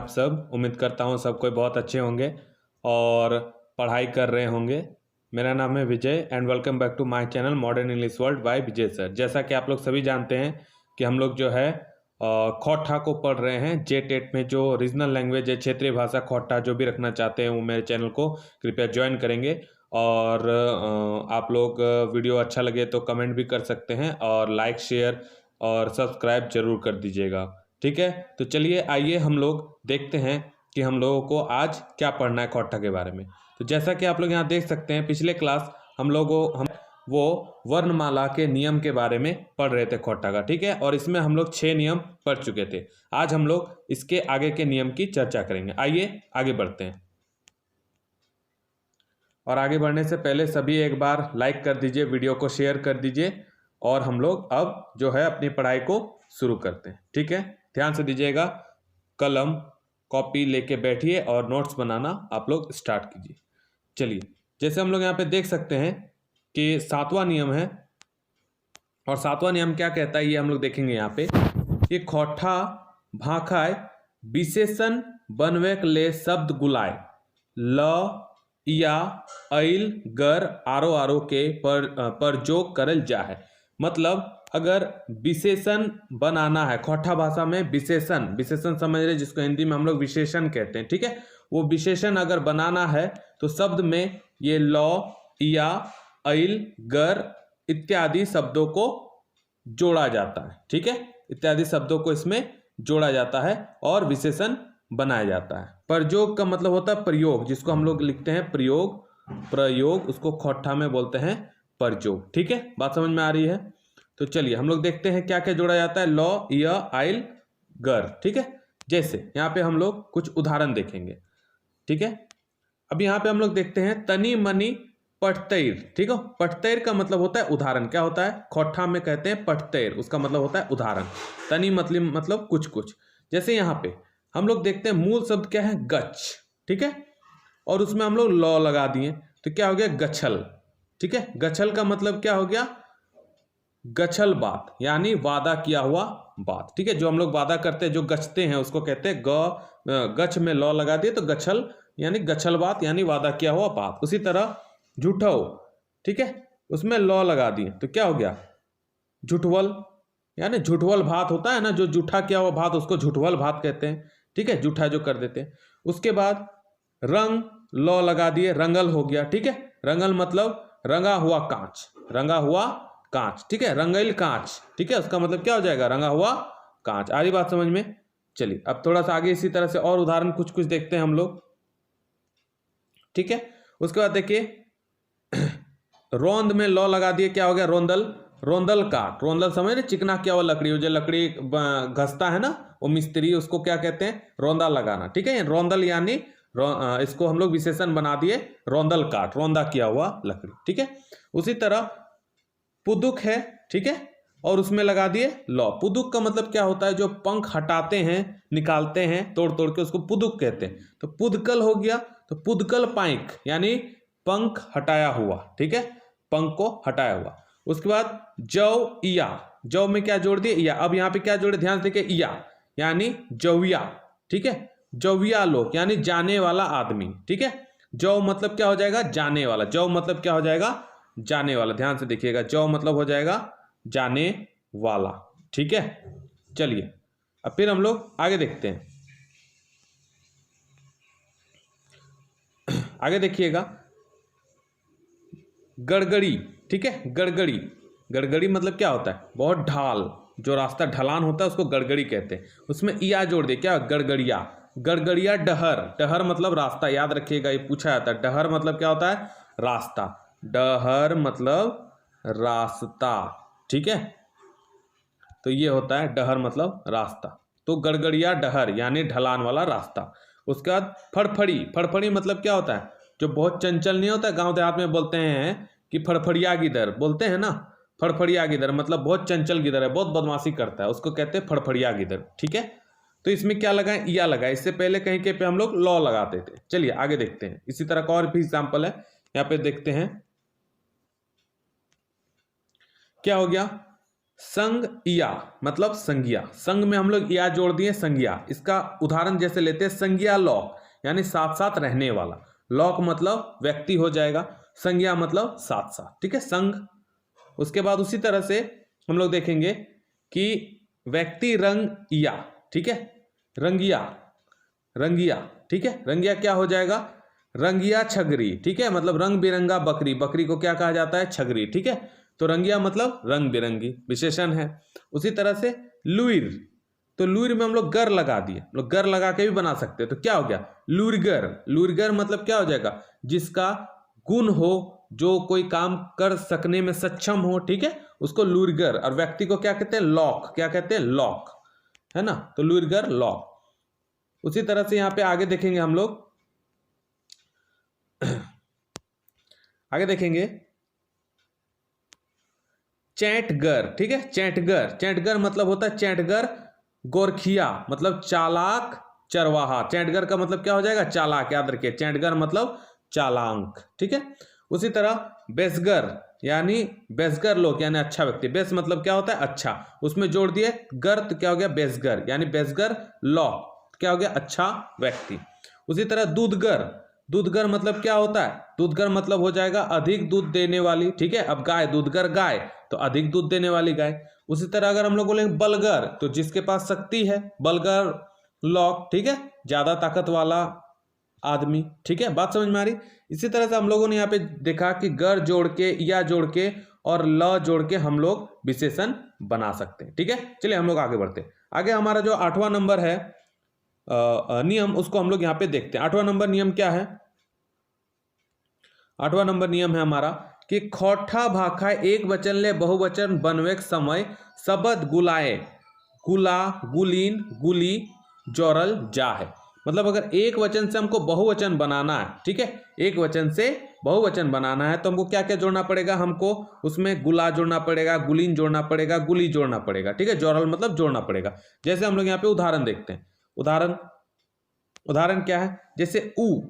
आप सब? उम्मीद करता हूँ सब कोई बहुत अच्छे होंगे और पढ़ाई कर रहे होंगे। मेरा नाम है Vijay and welcome back to my channel Modern English World by Vijay sir. जैसा कि आप लोग सभी जानते हैं कि हम लोग जो है खोटा को पढ़ रहे हैं। JTET में जो रीजनल लैंग्वेज है, क्षेत्रीय भाषा खोटा जो भी रखना चाहते हैं वो मेरे चैनल को कृपया ज्वाइन करेंगे। और आप लोग वीडियो अच्छा लगे तो कमेंट भी कर सकते हैं और लाइक शेयर और सब्सक्राइब जरूर कर दीजिएगा। ठीक है, तो चलिए आइए हम लोग देखते हैं कि हम लोगों को आज क्या पढ़ना है खोटा के बारे में। तो जैसा कि आप लोग यहाँ देख सकते हैं, पिछले क्लास हम वो वर्णमाला के नियम के बारे में पढ़ रहे थे खोटा का। ठीक है, और इसमें हम लोग 6 नियम पढ़ चुके थे। आज हम लोग इसके आगे के नियम की चर्चा करेंगे। आइए आगे बढ़ते हैं। और आगे बढ़ने से पहले सभी एक बार लाइक कर दीजिए, वीडियो को शेयर कर दीजिए और हम लोग अब जो है अपनी पढ़ाई को शुरू करते हैं। ठीक है, ध्यान से दीजिएगा, कलम कॉपी लेके बैठिए और नोट्स बनाना आप लोग स्टार्ट कीजिए। चलिए, जैसे हम लोग यहाँ पे देख सकते हैं कि 7वां नियम है। और 7वां नियम क्या कहता है ये हम लोग देखेंगे यहाँ पे कि खोटा भाखाय विशेषण बनवे के ले शब्द गुलाय ल या ऐल गर आरो आरो के प्रयोग करल जा है। मतलब अगर विशेषण बनाना है, खोटा भाषा में विशेषण समझ रहे, जिसको हिंदी में हम लोग विशेषण कहते हैं। ठीक है, वो विशेषण अगर बनाना है तो शब्द में ये लॉ या ऐल गर इत्यादि शब्दों को जोड़ा जाता है। ठीक है, इत्यादि शब्दों को इसमें जोड़ा जाता है और विशेषण बनाया जाता है। प्रयोग का मतलब होता है प्रयोग, जिसको हम लोग लिखते हैं प्रयोग, उसको खोटा में बोलते हैं प्रयोग। ठीक है, बात समझ में आ रही है? तो चलिए हम लोग देखते हैं क्या क्या जोड़ा जाता है लॉ या ऐल गर। ठीक है, जैसे यहाँ पे हम लोग कुछ उदाहरण देखेंगे। ठीक है, अब यहाँ पे हम लोग देखते हैं तनी मनी पठतैर। ठीक है, पठतैर का मतलब होता है उदाहरण। क्या होता है? खोटा में कहते हैं पठतैर, उसका मतलब होता है उदाहरण। तनी मतलब कुछ कुछ। जैसे यहाँ पे हम लोग देखते हैं मूल शब्द क्या है? गच्छ। ठीक है, और उसमें हम लोग लॉ लगा दिए तो क्या हो गया? गछल। ठीक है, गछल का मतलब क्या हो गया? गछल बात, यानी वादा किया हुआ बात। ठीक है, जो हम लोग वादा करते हैं, जो गछते हैं, उसको कहते हैं गच्छ में लॉ लगा दिए तो गछल, यानी गछल बात, यानी वादा किया हुआ बात। उसी तरह झूठो, ठीक है, उसमें लॉ लगा दिए तो क्या हो गया? झूठवल, यानी झूठवल भात होता है ना, जो जूठा किया हुआ भात, उसको झूठवल भात कहते हैं। ठीक है, जूठा जो कर देते हैं। उसके बाद रंग, लॉ लगा दिए, रंगल हो गया। ठीक है, रंगल मतलब रंगा हुआ कांच, रंगा हुआ कांच। ठीक है, रंगैल कांच। ठीक है, उसका मतलब क्या हो जाएगा? रंगा हुआ कांच। आ रही बात समझ में? चलिए अब थोड़ा सा आगे इसी तरह से और उदाहरण कुछ कुछ देखते हैं हम लोग। ठीक है, उसके बाद देखिए रोंद में लॉ लगा दिए, क्या हो गया? रोंदल काट। रोंदल समझ रहे? चिकना क्या हुआ लकड़ी, जो लकड़ी घसता है ना वो मिस्त्री, उसको क्या कहते हैं? रोंदा लगाना। ठीक है, रोंदल यानी इसको हम लोग विशेषण बना दिए रोंदल काट, रोंदा किया हुआ लकड़ी। ठीक है, उसी तरह पुदुक है। ठीक है, और उसमें लगा दिए लॉ। पुदुक का मतलब क्या होता है? जो पंख हटाते हैं, निकालते हैं तोड़ तोड़ के, उसको पुदुक कहते हैं। तो पुदकल हो गया, तो पुदकल पाइक, यानी पंख हटाया हुआ। ठीक है, पंख को हटाया हुआ। उसके बाद जौ या, जौ में क्या जोड़ दिए? या। अब यहाँ पे क्या जोड़े? ध्यान से देखिए, या यानी जौया। ठीक है, जौया लोग, यानी जाने वाला आदमी। ठीक है, जौ मतलब क्या हो जाएगा? जाने वाला। जौ मतलब क्या हो जाएगा? जाने वाला। ध्यान से देखिएगा, जौ मतलब हो जाएगा जाने वाला। ठीक है, चलिए अब फिर हम लोग आगे देखते हैं। आगे देखिएगा, गड़गड़ी। ठीक है, गड़गड़ी, गड़गड़ी मतलब क्या होता है? बहुत ढाल, जो रास्ता ढलान होता है उसको गड़गड़ी कहते हैं। उसमें या जोड़ दे, क्या? गड़गड़िया। गड़गड़िया डहर, डहर मतलब रास्ता, याद रखिएगा, ये पूछा जाता है। डहर मतलब क्या होता है? रास्ता। डहर मतलब रास्ता। ठीक है, तो ये होता है डहर मतलब रास्ता। तो गड़गड़िया डहर यानी ढलान वाला रास्ता। उसके बाद फड़फड़ी, फड़फड़ी मतलब क्या होता है? जो बहुत चंचल नहीं होता, गांव देहात में बोलते हैं कि फड़फड़िया गिदर, बोलते हैं ना, फड़फड़िया गिदर मतलब बहुत चंचल गिदर है, बहुत बदमाशी करता है, उसको कहते हैं फड़फड़िया गिदर। ठीक है, तो इसमें क्या लगाए? या लगाए। इससे पहले कहीं के पे हम लोग लॉ लगाते थे। चलिए आगे देखते हैं, इसी तरह का और भी एग्जाम्पल है। यहाँ पे देखते हैं क्या हो गया। संग या मतलब संज्ञा, संग में हम लोग या जोड़ दिए संज्ञा। इसका उदाहरण जैसे लेते हैं संज्ञा लौक, यानी साथ साथ रहने वाला। लौक मतलब व्यक्ति हो जाएगा, संज्ञा मतलब साथ साथ, ठीक है, संग। उसके बाद उसी तरह से हम लोग देखेंगे कि व्यक्ति रंग या, ठीक है, रंगिया, रंगिया, ठीक है, रंगिया क्या हो जाएगा, रंगिया छगरी, ठीक है, मतलब रंग बिरंगा बकरी, बकरी को क्या कहा जाता है, छगरी, ठीक है। तो रंगिया मतलब रंग बिरंगी, विशेषण है। उसी तरह से लुईर, तो लुईर में हम लोग गर लगा दिए, हम लोग गर लगा के भी बना सकते हैं, तो क्या हो गया लुईरगर। लुईरगर मतलब क्या हो जाएगा, जिसका गुण हो, जो कोई काम कर सकने में सक्षम हो, ठीक है, उसको लुईरगर। और व्यक्ति को क्या कहते हैं, लौक, क्या कहते हैं, लौक, है ना, तो लुईरगर लौक। उसी तरह से यहां पे आगे देखेंगे हम लोग, आगे देखेंगे चैटगर, ठीक है, चैटगर, चैटगर मतलब होता है चैटगर गोरखिया, मतलब चालाक चरवाहा। चैटगर का मतलब क्या हो जाएगा, चालाक, याद रखिए, चैटगर मतलब चालाक, ठीक है। उसी तरह बेसगर, यानी बेसगर लोग, यानी अच्छा व्यक्ति। बेस मतलब क्या होता है, अच्छा, उसमें जोड़ दिए गर, तो क्या हो गया बेसगर, यानी बेसगर लॉ, क्या हो गया अच्छा व्यक्ति। उसी तरह दूधगर, दूधगर मतलब क्या होता है, दूधगर मतलब हो जाएगा अधिक दूध देने वाली, ठीक है। अब गाय, दूधगर गाय, तो अधिक दूध देने वाली गाय। उसी तरह अगर हम लोग बोलेंगे बलगर, तो जिसके पास शक्ति है, बलगर लॉक, ठीक है, ज्यादा ताकत वाला आदमी, ठीक है, बात समझ में आ रही। इसी तरह से हम लोगों ने यहाँ पे देखा कि गर जोड़ के, या जोड़ के और ल जोड़ के हम लोग विशेषण बना सकते हैं, ठीक है। चलिए हम लोग आगे बढ़ते हैं। आगे हमारा जो 8वां नंबर है नियम, उसको हम लोग यहाँ पे देखते हैं। 8वां नंबर नियम क्या है, 8वां नंबर नियम है हमारा कि खोठा भाखा एक वचन ले बहुवचन बनवे समय शब्द गुलाए, गुला, गुलीन, गुली, जोरल जा है। मतलब अगर एक वचन से हमको बहुवचन बनाना है, ठीक है, एक वचन से बहुवचन बनाना है, तो हमको क्या क्या जोड़ना पड़ेगा, हमको उसमें गुला जोड़ना पड़ेगा, गुलीन जोड़ना पड़ेगा, गुली जोड़ना पड़ेगा, ठीक है, जोरल मतलब जोड़ना पड़ेगा। जैसे हम लोग यहाँ पे उदाहरण देखते हैं, उदाहरण, उदाहरण क्या है, जैसे ऊ,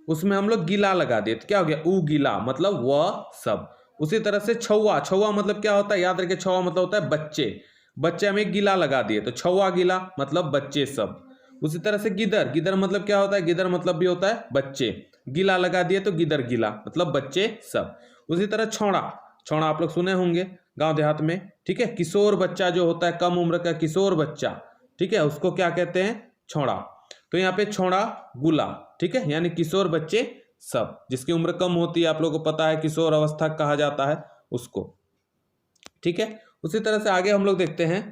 उसमें हम लोग गीला लगा दिए, तो क्या हो गया ऊ गीला, मतलब वह सब। उसी तरह से छौवा, छौवा मतलब क्या होता है, याद रखिए, छौवा मतलब होता है बच्चे, बच्चे में गीला लगा दिए, तो छौवा गीला मतलब बच्चे सब। उसी तरह से गिदर, गिदर मतलब क्या होता है, गिदर मतलब भी होता है बच्चे, गीला लगा दिए तो गिदर गीला मतलब बच्चे सब। उसी तरह छौड़ा, छौड़ा आप लोग सुने होंगे गांव देहात में, ठीक है, किशोर बच्चा जो होता है, कम उम्र का किशोर बच्चा, ठीक है, उसको क्या कहते हैं, छौड़ा। तो यहाँ पे छौड़ा गुला, ठीक है, यानी किशोर बच्चे सब, जिसकी उम्र कम होती है, आप लोगों को पता है किशोर अवस्था कहा जाता है उसको, ठीक है। उसी तरह से आगे हम लोग देखते हैं,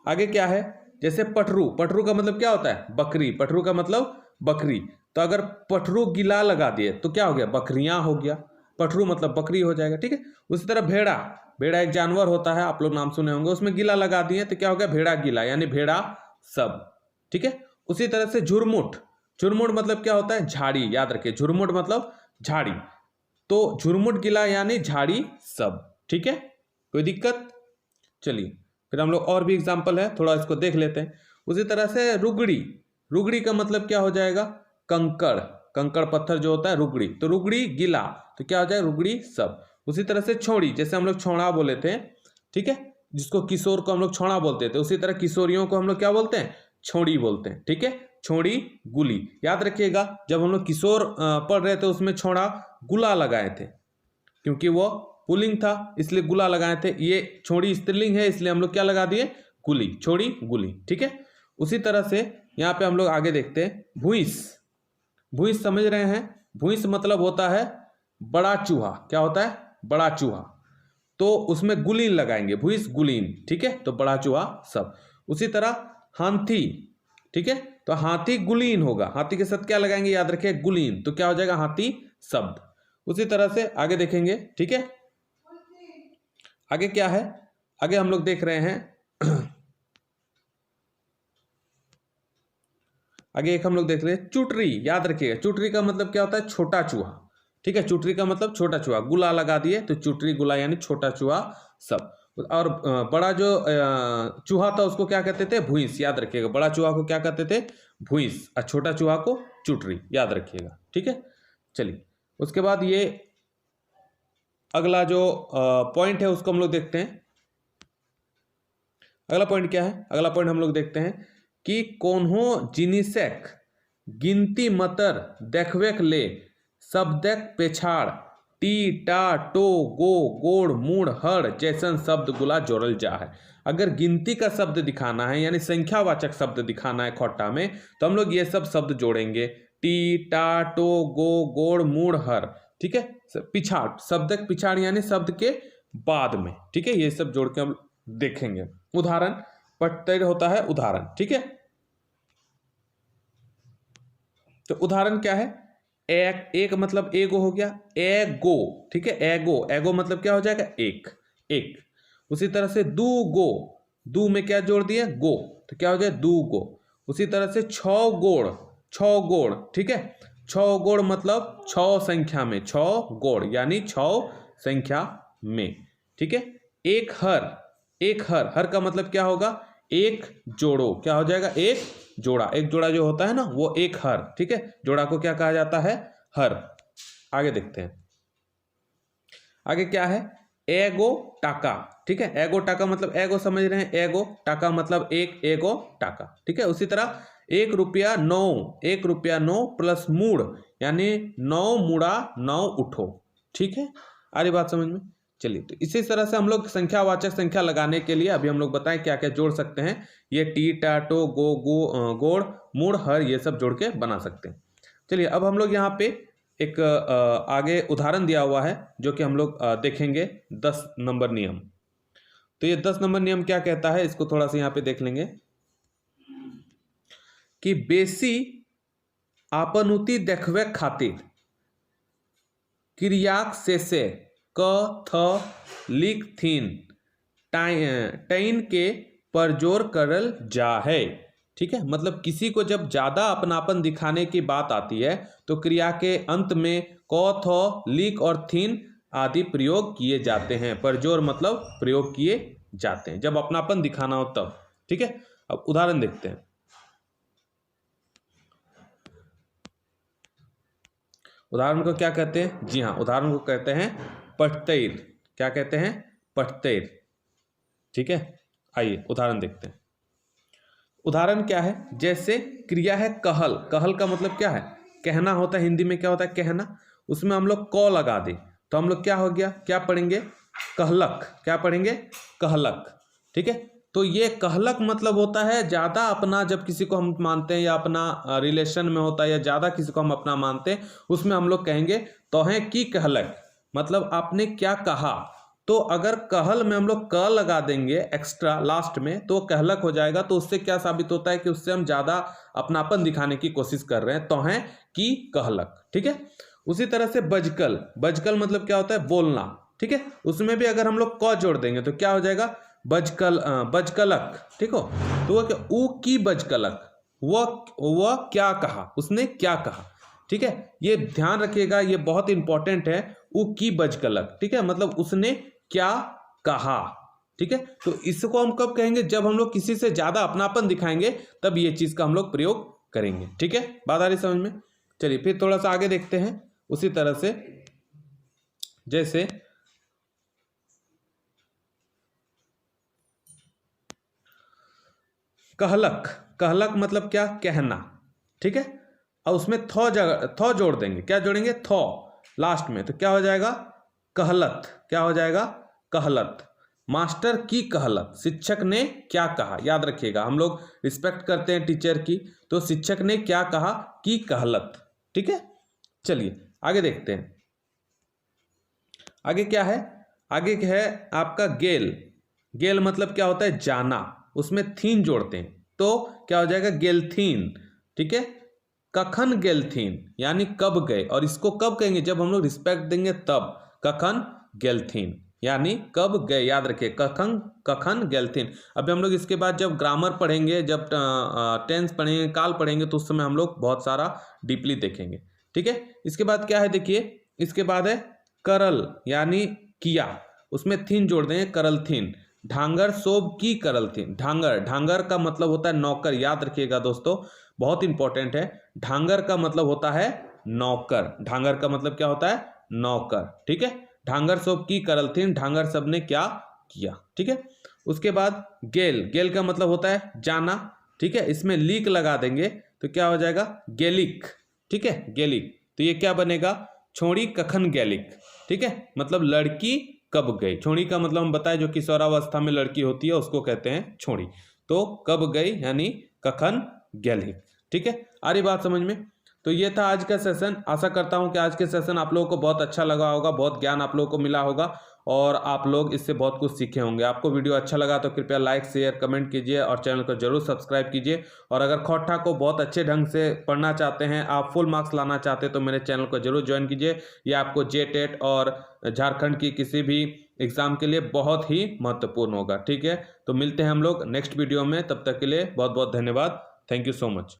आगे क्या है, जैसे पटरू, पटरू का मतलब क्या होता है, बकरी, पटरू का मतलब बकरी। तो अगर पटरू गिला लगा दिए तो क्या हो गया, बकरियां हो गया, पटरू मतलब बकरी हो जाएगा, ठीक है। उसी तरह भेड़ा, भेड़ा एक जानवर होता है, आप लोग नाम सुने होंगे, उसमें गिला लगा दिए तो क्या हो गया, भेड़ा गिला, यानी भेड़ा सब, ठीक है। उसी तरह से झुरमुट, झुरमुट मतलब क्या होता है, झाड़ी, याद रखिए, झुरमुट मतलब झाड़ी, तो झुरमुट गिला यानी झाड़ी सब, ठीक है, कोई दिक्कत। चलिए फिर हम लोग और भी एग्जाम्पल है, थोड़ा इसको देख लेते हैं। उसी तरह से रुगड़ी, रुगड़ी का मतलब क्या हो जाएगा, कंकड़, कंकड़ पत्थर जो होता है रुगड़ी, तो रुगड़ी गिला, तो क्या हो जाएगा रुगड़ी सब। उसी तरह से छोड़ी, जैसे हम लोग छोड़ा बोले थे, ठीक है, जिसको किशोर को हम लोग छोड़ा बोलते थे, उसी तरह किशोरियों को हम लोग क्या बोलते हैं, छोड़ी बोलते हैं, ठीक है, छोड़ी गुली। याद रखिएगा जब हम लोग किशोर पढ़ रहे थे उसमें छोड़ा गुला लगाए थे, क्योंकि वो पुल्लिंग था इसलिए गुला लगाए थे, ये छोड़ी स्त्रीलिंग है इसलिए हम लोग क्या लगा दिए, गुली, छोड़ी गुली, ठीक है। उसी तरह से यहाँ पे हम लोग आगे देखते हैं भूइस, भूइस समझ रहे हैं, भूइस मतलब होता है बड़ा चूहा, क्या होता है, बड़ा चूहा, तो उसमें गुलीन लगाएंगे, भूइस गुलीन, ठीक है, तो बड़ा चूहा सब। उसी तरह हाथी, ठीक है, तो हाथी गुलीन होगा, हाथी के साथ क्या लगाएंगे, याद रखिए गुलीन, तो क्या हो जाएगा हाथी शब्द। उसी तरह से आगे देखेंगे, ठीक है, आगे क्या है, आगे हम लोग देख रहे हैं आगे एक हम लोग देख रहे हैं चुटरी, याद रखिएगा, चुटरी का मतलब क्या होता है, छोटा चूहा, ठीक है, चुटरी का मतलब छोटा चूहा, गुला लगा दिए तो चुटरी गुला यानी छोटा चूहा सब। और बड़ा जो चूहा था उसको क्या कहते थे, भूइस, याद रखिएगा, बड़ा चूहा को क्या कहते थे, भूइस, और छोटा चूहा को चुटरी, याद रखिएगा, ठीक है। चलिए उसके बाद ये अगला जो पॉइंट है उसको हम लोग देखते हैं, अगला पॉइंट क्या है, अगला पॉइंट हम लोग देखते हैं कि कोन्हो जिनिसेक गिनती मतर देखवेक ले शब्दक पेछाड़ टी टा टो गो गोड़ मूड़ हर जैसन शब्द गुला जोड़ल जा है। अगर गिनती का शब्द दिखाना है यानी संख्यावाचक शब्द दिखाना है खोटा में, तो हम लोग ये सब शब्द जोड़ेंगे, टी टा टो गो गोड़ मूड़ हर, ठीक है। पिछाड़, शब्दक पिछाड़ यानी शब्द के बाद में, ठीक है। ये सब जोड़ के हम देखेंगे। उदाहरण पट्टर होता है उदाहरण, ठीक है। तो उदाहरण क्या है, एक मतलब एगो हो गया, एगो, ठीक है। एगो, एगो मतलब क्या हो जाएगा, एक, एक। उसी तरह से दू गो, दू में क्या जोड़ दिया, गो, तो क्या हो जाए दू गो। उसी तरह से छौ गोड़, छौ गोड़, ठीक है। छौ गोड़ मतलब छौ संख्या में, छौ गोड़ यानी छौ संख्या में, ठीक है। एक हर, एक हर, हर का मतलब क्या होगा, एक जोड़ो, क्या हो जाएगा, एक जोड़ा, एक जोड़ा जो होता है ना वो एक हर, ठीक है। जोड़ा को क्या कहा जाता है, हर। आगे देखते हैं, आगे क्या है, एगो टाका, ठीक है। एगो टाका मतलब एगो समझ रहे हैं, एगो टाका मतलब एक, एगो टाका, ठीक है। उसी तरह 1 रुपया 9, 1 रुपया 9 प्लस मूड़ यानी 9 मुड़ा 9 उठो, ठीक है। आ रही बात समझ में। चलिए, तो इसी तरह से हम लोग संख्यावाचक संख्या लगाने के लिए अभी हम लोग बताएं क्या क्या जोड़ सकते हैं। ये टी टा टो गो गो गोड़ मूड़ हर ये सब जोड़ के बना सकते हैं। चलिए, अब हम लोग यहाँ पे एक आगे उदाहरण दिया हुआ है जो कि हम लोग देखेंगे 10 नंबर नियम। तो ये 10 नंबर नियम क्या कहता है, इसको थोड़ा सा यहाँ पे देख लेंगे कि बेसी आपनुति देखवे खातिर क्रियाक शेषे क थ लिख थीन टाइन के परजोर करल जा है, ठीक है। मतलब किसी को जब ज्यादा अपनापन दिखाने की बात आती है तो क्रिया के अंत में क थ लिख और थीन आदि प्रयोग किए जाते हैं। परजोर मतलब प्रयोग किए जाते हैं जब अपनापन दिखाना हो तब, ठीक है। अब उदाहरण देखते हैं। उदाहरण को क्या कहते हैं, जी हाँ, उदाहरण को कहते हैं पठतैर। क्या कहते हैं, पठतैर, ठीक है। आइए उदाहरण देखते हैं। उदाहरण क्या है, जैसे क्रिया है कहल, कहल का मतलब क्या है, कहना होता है, हिंदी में क्या होता है, कहना। उसमें हम लोग क लगा दे तो हम लोग क्या हो गया, क्या पढ़ेंगे, कहलक, क्या पढ़ेंगे, कहलक, ठीक है। तो ये कहलक मतलब होता है ज्यादा अपना, जब किसी को हम मानते हैं या अपना रिलेशन में होता है या ज्यादा किसी को हम अपना मानते हैं, उसमें हम लोग कहेंगे तो है कि कहलक, मतलब आपने क्या कहा। तो अगर कहल में हम लोग क लगा देंगे एक्स्ट्रा लास्ट में तो कहलक हो जाएगा। तो उससे क्या साबित होता है कि उससे हम ज्यादा अपनापन दिखाने की कोशिश कर रहे हैं, तो है कि कहलक, ठीक है। उसी तरह से बजकल, बजकल मतलब क्या होता है, बोलना, ठीक है। उसमें भी अगर हम लोग क जोड़ देंगे तो क्या हो जाएगा, बजकल, बजकलक, ठीक हो। तो वह क्या, ऊ की बजकलक, वह क्या कहा, उसने क्या कहा, ठीक है। ये ध्यान रखिएगा, ये बहुत इंपॉर्टेंट है, ऊ की बजकलक, ठीक है। मतलब उसने क्या कहा, ठीक है। तो इसको हम कब कहेंगे, जब हम लोग किसी से ज्यादा अपनापन दिखाएंगे तब ये चीज का हम लोग प्रयोग करेंगे, ठीक है। बात आ रही समझ में। चलिए फिर थोड़ा सा आगे देखते हैं। उसी तरह से जैसे कहलक, कहलक मतलब क्या, कहना, ठीक है। और उसमें थौ जोड़ देंगे, क्या जोड़ेंगे, थौ लास्ट में, तो क्या हो जाएगा, कहलत, क्या हो जाएगा, कहलत। मास्टर की कहलत, शिक्षक ने क्या कहा। याद रखिएगा, हम लोग रिस्पेक्ट करते हैं टीचर की, तो शिक्षक ने क्या कहा, की कहलत, ठीक है। चलिए आगे देखते हैं। आगे क्या है, आगे क्या है आपका गेल, गेल मतलब क्या होता है, जाना। उसमें थीन जोड़ते हैं तो क्या हो जाएगा, गेलथीन, ठीक है। कखन गेलथीन यानी कब गए, और इसको कब कहेंगे, जब हम लोग रिस्पेक्ट देंगे तब। कखन गेलथीन यानी कब गए, याद रखिए, कखन, कखन गेलथीन। अभी हम लोग इसके बाद जब ग्रामर पढ़ेंगे, जब टेंस पढ़ेंगे, काल पढ़ेंगे, तो उस समय हम लोग बहुत सारा डीपली देखेंगे, ठीक है। इसके बाद क्या है, देखिए इसके बाद है करल यानी किया, उसमें थीन जोड़ देंगे, करल थीन। ढांगर सोब की करल थीन, ढांगर, ढांगर का मतलब होता है नौकर, याद रखिएगा दोस्तों, बहुत इंपॉर्टेंट है। ढांगर का मतलब होता है नौकर, ढांगर का मतलब क्या होता है, नौकर, ठीक है। ढांगर सोब की करल थीन, ढांगर सब ने क्या किया। ठीक है, उसके बाद गेल, गेल का मतलब होता है जाना। ठीक है, इसमें लीक लगा देंगे तो क्या हो जाएगा, गेलिक। ठीक है, गेलिक। तो ये क्या बनेगा, छोड़ी कखन गेलिक। ठीक है, मतलब लड़की कब गई। छोड़ी का मतलब हम बताएं जो किशोरावस्था में लड़की होती है उसको कहते हैं छोड़ी। तो कब गई यानी कखन गेलिक। ठीक है, आ रही बात समझ में। तो ये था आज का सेशन। आशा करता हूं कि आज के सेशन आप लोगों को बहुत अच्छा लगा होगा, बहुत ज्ञान आप लोगों को मिला होगा और आप लोग इससे बहुत कुछ सीखे होंगे। आपको वीडियो अच्छा लगा तो कृपया लाइक शेयर कमेंट कीजिए और चैनल को जरूर सब्सक्राइब कीजिए। और अगर खौट्टा को बहुत अच्छे ढंग से पढ़ना चाहते हैं, आप फुल मार्क्स लाना चाहते हैं तो मेरे चैनल को जरूर ज्वाइन कीजिए। ये आपको JTET और झारखंड की किसी भी एग्जाम के लिए बहुत ही महत्वपूर्ण होगा। ठीक है, तो मिलते हैं हम लोग नेक्स्ट वीडियो में, तब तक के लिए बहुत बहुत धन्यवाद। Thank you so much.